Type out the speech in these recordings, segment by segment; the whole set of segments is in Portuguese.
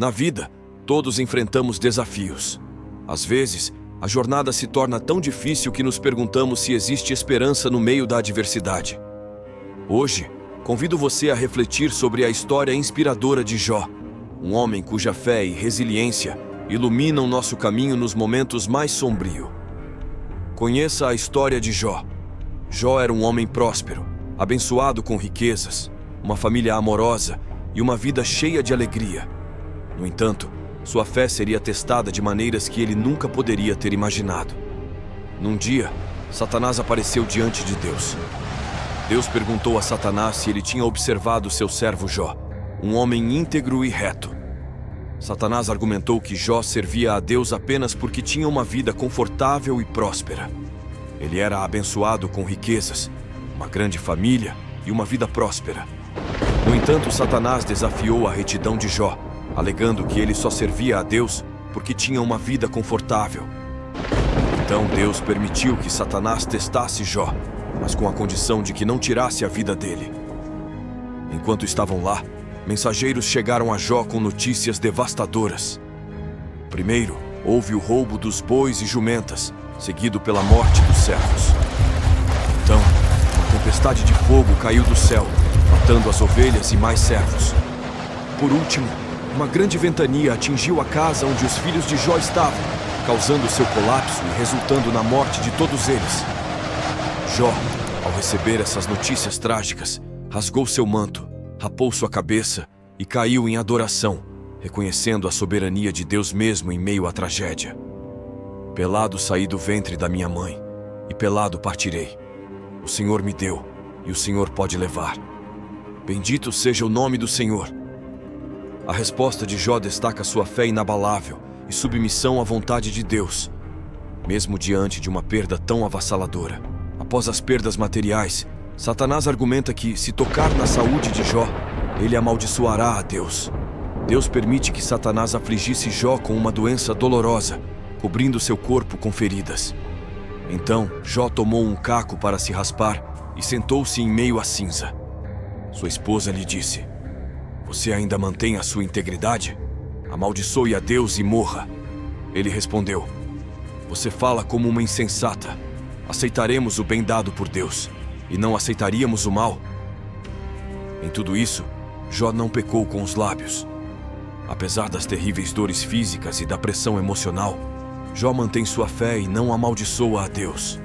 Na vida, todos enfrentamos desafios. Às vezes, a jornada se torna tão difícil que nos perguntamos se existe esperança no meio da adversidade. Hoje, convido você a refletir sobre a história inspiradora de Jó, um homem cuja fé e resiliência iluminam nosso caminho nos momentos mais sombrios. Conheça a história de Jó. Jó era um homem próspero, abençoado com riquezas, uma família amorosa e uma vida cheia de alegria. No entanto, sua fé seria testada de maneiras que ele nunca poderia ter imaginado. Num dia, Satanás apareceu diante de Deus. Deus perguntou a Satanás se ele tinha observado seu servo Jó, um homem íntegro e reto. Satanás argumentou que Jó servia a Deus apenas porque tinha uma vida confortável e próspera. Ele era abençoado com riquezas, uma grande família e uma vida próspera. No entanto, Satanás desafiou a retidão de Jó, alegando que ele só servia a Deus porque tinha uma vida confortável. Então Deus permitiu que Satanás testasse Jó, mas com a condição de que não tirasse a vida dele. Enquanto estavam lá, mensageiros chegaram a Jó com notícias devastadoras. Primeiro, houve o roubo dos bois e jumentas, seguido pela morte dos servos. Então, uma tempestade de fogo caiu do céu, matando as ovelhas e mais servos. Por último, uma grande ventania atingiu a casa onde os filhos de Jó estavam, causando seu colapso e resultando na morte de todos eles. Jó, ao receber essas notícias trágicas, rasgou seu manto, rapou sua cabeça e caiu em adoração, reconhecendo a soberania de Deus mesmo em meio à tragédia. Pelado saí do ventre da minha mãe, e pelado partirei. O Senhor me deu, e o Senhor pode levar. Bendito seja o nome do Senhor. A resposta de Jó destaca sua fé inabalável e submissão à vontade de Deus, mesmo diante de uma perda tão avassaladora. Após as perdas materiais, Satanás argumenta que, se tocar na saúde de Jó, ele amaldiçoará a Deus. Deus permite que Satanás afligisse Jó com uma doença dolorosa, cobrindo seu corpo com feridas. Então, Jó tomou um caco para se raspar e sentou-se em meio à cinza. Sua esposa lhe disse: "Você ainda mantém a sua integridade? Amaldiçoe a Deus e morra." Ele respondeu: "Você fala como uma insensata. Aceitaremos o bem dado por Deus, e não aceitaríamos o mal?" Em tudo isso, Jó não pecou com os lábios. Apesar das terríveis dores físicas e da pressão emocional, Jó mantém sua fé e não amaldiçoa a Deus.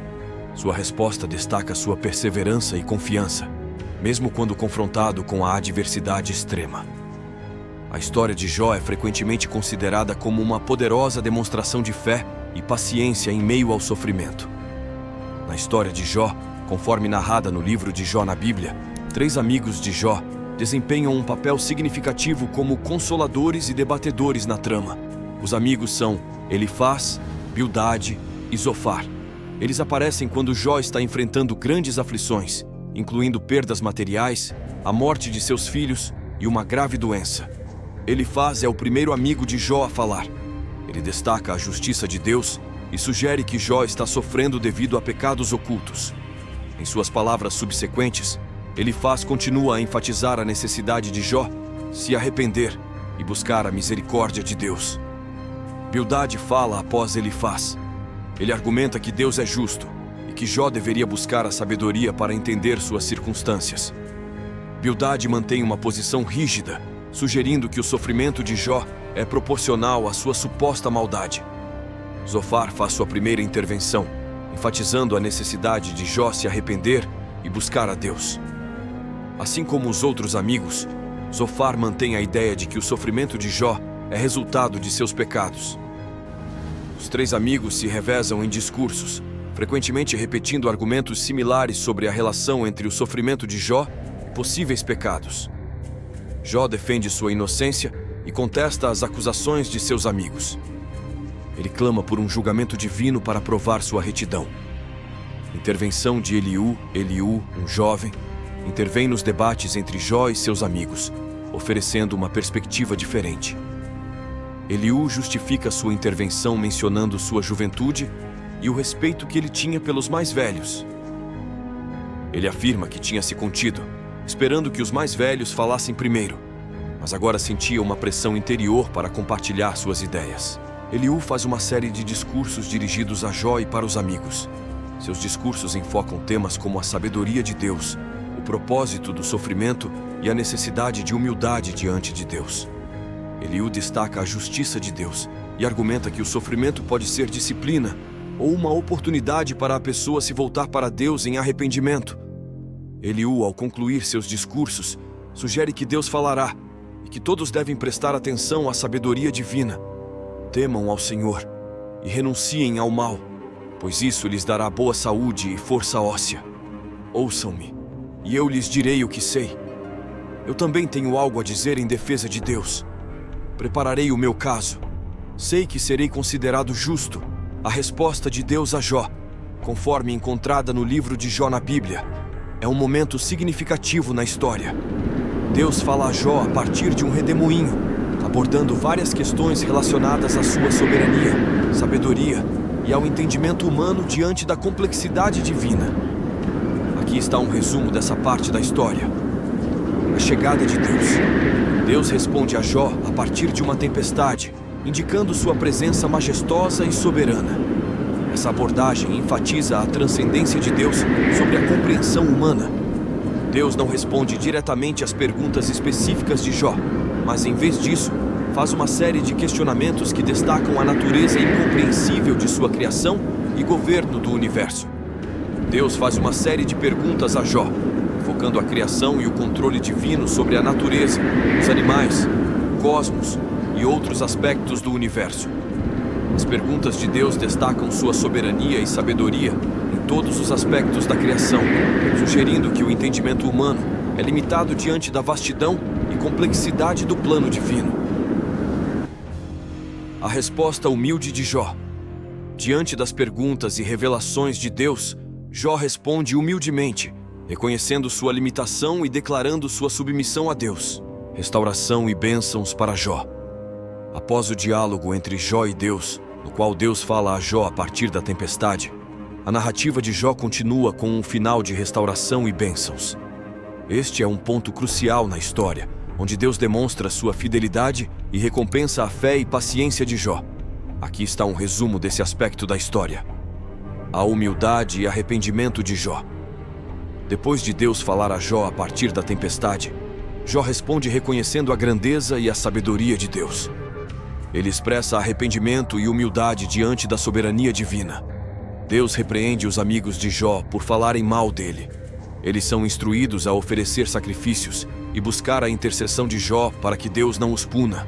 Sua resposta destaca sua perseverança e confiança, mesmo quando confrontado com a adversidade extrema. A história de Jó é frequentemente considerada como uma poderosa demonstração de fé e paciência em meio ao sofrimento. Na história de Jó, conforme narrada no livro de Jó na Bíblia, 3 amigos de Jó desempenham um papel significativo como consoladores e debatedores na trama. Os amigos são Elifaz, Bildade e Zofar. Eles aparecem quando Jó está enfrentando grandes aflições, incluindo perdas materiais, a morte de seus filhos e uma grave doença. Elifaz é o primeiro amigo de Jó a falar. Ele destaca a justiça de Deus e sugere que Jó está sofrendo devido a pecados ocultos. Em suas palavras subsequentes, Elifaz continua a enfatizar a necessidade de Jó se arrepender e buscar a misericórdia de Deus. Bildade fala após Elifaz. Ele argumenta que Deus é justo e que Jó deveria buscar a sabedoria para entender suas circunstâncias. Bildade mantém uma posição rígida, sugerindo que o sofrimento de Jó é proporcional à sua suposta maldade. Zofar faz sua primeira intervenção, enfatizando a necessidade de Jó se arrepender e buscar a Deus. Assim como os outros amigos, Zofar mantém a ideia de que o sofrimento de Jó é resultado de seus pecados. Os 3 amigos se revezam em discursos, frequentemente repetindo argumentos similares sobre a relação entre o sofrimento de Jó e possíveis pecados. Jó defende sua inocência e contesta as acusações de seus amigos. Ele clama por um julgamento divino para provar sua retidão. Intervenção de Eliú, um jovem, intervém nos debates entre Jó e seus amigos, oferecendo uma perspectiva diferente. Eliú justifica sua intervenção mencionando sua juventude e o respeito que ele tinha pelos mais velhos. Ele afirma que tinha se contido, esperando que os mais velhos falassem primeiro, mas agora sentia uma pressão interior para compartilhar suas ideias. Eliú faz uma série de discursos dirigidos a Jó e para os amigos. Seus discursos enfocam temas como a sabedoria de Deus, o propósito do sofrimento e a necessidade de humildade diante de Deus. Eliú destaca a justiça de Deus e argumenta que o sofrimento pode ser disciplina ou uma oportunidade para a pessoa se voltar para Deus em arrependimento. Eliú, ao concluir seus discursos, sugere que Deus falará e que todos devem prestar atenção à sabedoria divina. Temam ao Senhor e renunciem ao mal, pois isso lhes dará boa saúde e força óssea. Ouçam-me, e eu lhes direi o que sei. Eu também tenho algo a dizer em defesa de Deus. Prepararei o meu caso. Sei que serei considerado justo. A resposta de Deus a Jó, conforme encontrada no livro de Jó na Bíblia, é um momento significativo na história. Deus fala a Jó a partir de um redemoinho, abordando várias questões relacionadas à sua soberania, sabedoria e ao entendimento humano diante da complexidade divina. Aqui está um resumo dessa parte da história. A chegada de Deus. Deus responde a Jó a partir de uma tempestade, indicando sua presença majestosa e soberana. Essa abordagem enfatiza a transcendência de Deus sobre a compreensão humana. Deus não responde diretamente às perguntas específicas de Jó, mas em vez disso, faz uma série de questionamentos que destacam a natureza incompreensível de sua criação e governo do universo. Deus faz uma série de perguntas a Jó, focando a criação e o controle divino sobre a natureza, os animais, o cosmos e outros aspectos do universo. As perguntas de Deus destacam sua soberania e sabedoria em todos os aspectos da criação, sugerindo que o entendimento humano é limitado diante da vastidão e complexidade do plano divino. A resposta humilde de Jó. Diante das perguntas e revelações de Deus, Jó responde humildemente, reconhecendo sua limitação e declarando sua submissão a Deus. Restauração e bênçãos para Jó. Após o diálogo entre Jó e Deus, no qual Deus fala a Jó a partir da tempestade, a narrativa de Jó continua com um final de restauração e bênçãos. Este é um ponto crucial na história, onde Deus demonstra sua fidelidade e recompensa a fé e paciência de Jó. Aqui está um resumo desse aspecto da história. A humildade e arrependimento de Jó. Depois de Deus falar a Jó a partir da tempestade, Jó responde reconhecendo a grandeza e a sabedoria de Deus. Ele expressa arrependimento e humildade diante da soberania divina. Deus repreende os amigos de Jó por falarem mal dele. Eles são instruídos a oferecer sacrifícios e buscar a intercessão de Jó para que Deus não os puna.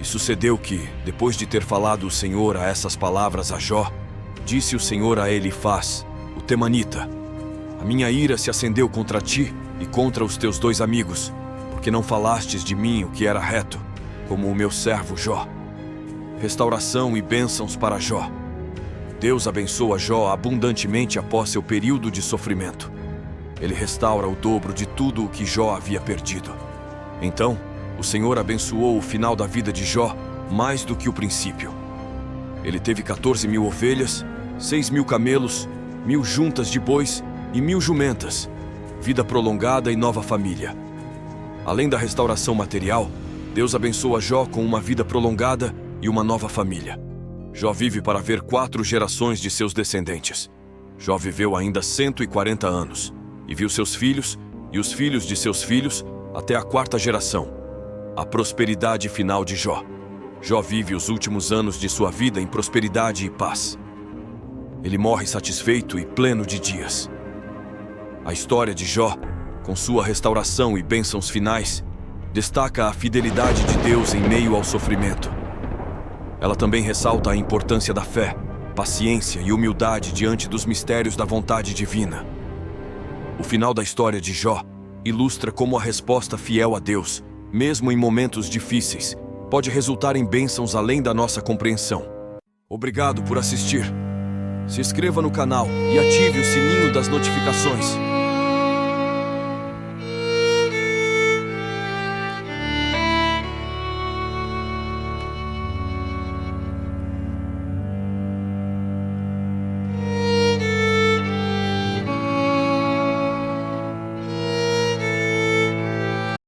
E sucedeu que, depois de ter falado o Senhor a essas palavras a Jó, disse o Senhor a Elifaz, o temanita: A minha ira se acendeu contra ti e contra os teus 2 amigos, porque não falastes de mim o que era reto, como o meu servo Jó. Restauração e bênçãos para Jó. Deus abençoa Jó abundantemente após seu período de sofrimento. Ele restaura o dobro de tudo o que Jó havia perdido. Então, o Senhor abençoou o final da vida de Jó mais do que o princípio. Ele teve 14.000 ovelhas, 6.000 camelos, 1.000 juntas de bois e 1.000 jumentas, vida prolongada e nova família. Além da restauração material, Deus abençoa Jó com uma vida prolongada e uma nova família. Jó vive para ver 4 gerações de seus descendentes. Jó viveu ainda 140 anos e viu seus filhos e os filhos de seus filhos até a 4ª geração. A prosperidade final de Jó. Jó vive os últimos anos de sua vida em prosperidade e paz. Ele morre satisfeito e pleno de dias. A história de Jó, com sua restauração e bênçãos finais, destaca a fidelidade de Deus em meio ao sofrimento. Ela também ressalta a importância da fé, paciência e humildade diante dos mistérios da vontade divina. O final da história de Jó ilustra como a resposta fiel a Deus, mesmo em momentos difíceis, pode resultar em bênçãos além da nossa compreensão. Obrigado por assistir. Se inscreva no canal e ative o sininho das notificações.